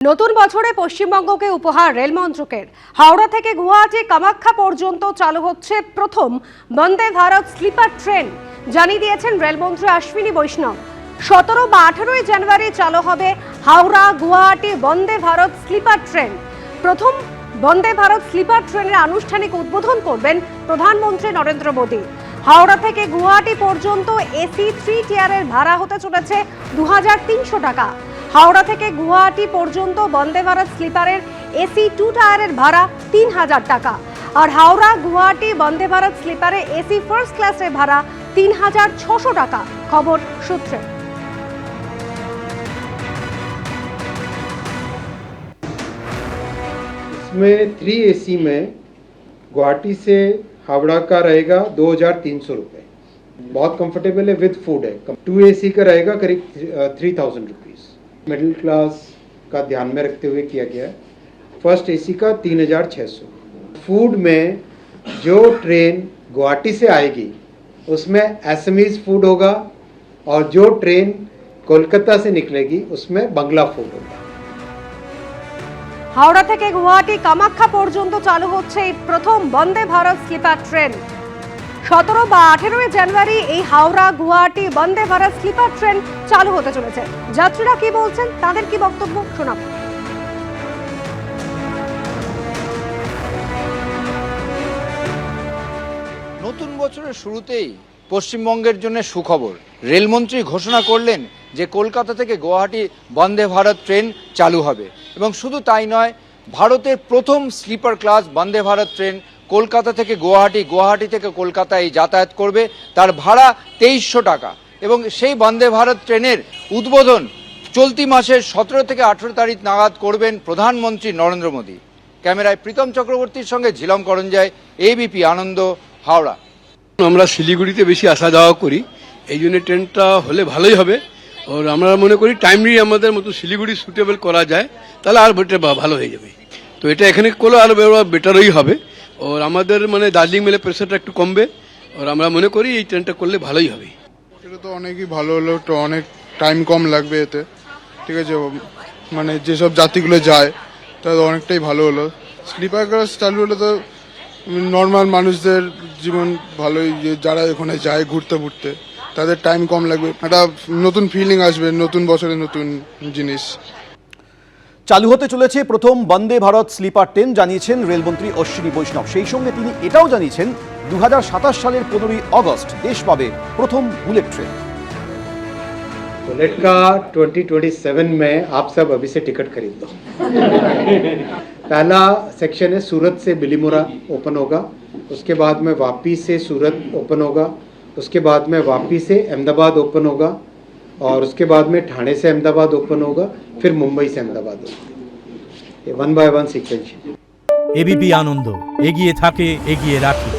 নতুন বছরে পশ্চিমবঙ্গকে উপহার রেল মন্ত্রকের। হাওড়া থেকে গুয়াহাটি কামাখ্যা পর্যন্ত চালু হচ্ছে প্রথম বন্দে ভারত স্লিপার ট্রেন, জানিয়ে দিয়েছেন রেলমন্ত্রী অশ্বিনী বৈষ্ণব। 17 বা 18 জানুয়ারি চালু হবে হাওড়া গুয়াহাটি বন্দে ভারত স্লিপার ট্রেন। প্রথম বন্দে ভারত স্লিপার ট্রেনের আনুষ্ঠানিক উদ্বোধন করবেন প্রধানমন্ত্রী নরেন্দ্র মোদী। হাওড়া থেকে গুয়াহাটি পর্যন্ত এসি 3 টিয়ারের ভাড়া হতে চলেছে 2300 টাকা। হাওড়া থেকে গুয়াহাটি পর্যন্ত বন্দে ভারত স্লিপারের এসি 2 টায়ারের ভাড়া 3000 টাকা। আর হাওড়া গুয়াহাটি বন্দে ভারত স্লিপারে এসি ফার্স্ট ক্লাসের ভাড়া 3600 টাকা। খবর সূত্রে। इसमें 3 एसी में गुवाहाटी से हावड़ा का रहेगा 2300 रुपये, बहुत कंफर्टेबल है, विद फूड है। 2 एसी का रहेगा करीब 3000 रुपीज़। मिडिल क्लास का ध्यान में रखते हुए किया गया है। फर्स्ट एसी का 3600। फूड में जो ट्रेन गुवाहाटी से आएगी उसमें एसएमईज फूड होगा, और जो ट्रेन कोलकाता से निकलेगी उसमें बंगला फूड होगा। হাওড়া থেকে গুয়াহাটি কামাখ্যা পর্যন্ত চালু হচ্ছে এই প্রথম বন্দে ভারত স্লিপার ট্রেন। 17 বা 18 জানুয়ারি এই হাওড়া গুয়াহাটি বন্দে ভারত স্লিপার ট্রেন চালু হতে চলেছে। যাত্রীরা কি বলছেন, তাদের কি বক্তব্য শোনাবো। নতুন বছরের শুরুতেই পশ্চিমবঙ্গের জন্য সুখবর। রেলমন্ত্রী ঘোষণা করলেন যে কলকাতা থেকে গুয়াহাটি বন্দে ভারত ট্রেন চালু হবে, এবং শুধু তাই নয়, ভারতের প্রথম sleeper class Vande Bharat train Kolkata থেকে গুয়াহাটি, গুয়াহাটি থেকে কলকাতায় যাতায়াত করবে। তার ভাড়া 2300 টাকা, এবং সেই বন্দে ভারত ট্রেনের উদ্বোধন চলতি মাসের 17 থেকে 18 তারিখ নাগাদ করবেন প্রধানমন্ত্রী নরেন্দ্র মোদী। ক্যামেরায় প্রীতম চক্রবর্তীর সঙ্গে ঝিলম করঞ্জয়, এবিপি আনন্দ, হাওড়া। আমরা শিলিগুড়িতে বেশি আসা যাওয়া করি, এই জন্য ট্রেনটা হলে ভালোই হবে। আর আমরা মনে করি টাইমলি আমাদের মতো শিলিগুড়ি সুটেবল করা যায়, তাহলে আর ভালো হয়ে যাবে। তো এটা এখানে করলে আরো বেটারই হবে, আর আমাদের মানে দার্জিলিং মেলে প্রেশারটা একটু কমবে। আর আমরা মনে করি এই ট্রেনটা করলে ভালোই হবে। এটা তো অনেকই ভালো হলো, তো অনেক টাইম কম লাগবে এতে, ঠিক আছে। মানে যেসব জাতিগুলো যায় তাদের অনেকটাই ভালো হলো। স্লিপার ক্লাস চালু হলে তো নর্মাল মানুষদের জীবন ভালোই, যারা ওখানে যায় ঘুরতে ঘুরতে, তাদের টাইম কম লাগবে, একটা নতুন ফিলিং আসবে, নতুন বছরে নতুন জিনিস। চালু হতে চলেছে প্রথম বন্দে ভারত স্লিপার ট্রেন, জানিয়েছেন রেলমন্ত্রী অশ্বিনী বৈষ্ণব। সেই সঙ্গে তিনি এটাও জানিয়েছেন 2027 সালের 15 আগস্ট দেশ পাবে প্রথম বুলেট ট্রেন। बुलेट का 2027 में आप सब अभी से टिकट खरीद लो। पहला सेक्शन है सूरत से बिलीमोरा ओपन होगा, उसके बाद में वापी से सूरत ओपन होगा, उसके बाद में वापी से अहमदाबाद ओपन होगा, और उसके बाद में ठाणे से अहमदाबाद ओपन होगा, फिर मुंबई से अहमदाबाद होगा। ये 1 बाय 1 सीक्वेंस। एबीपी आनंद एगिए थाके एगिए राखे।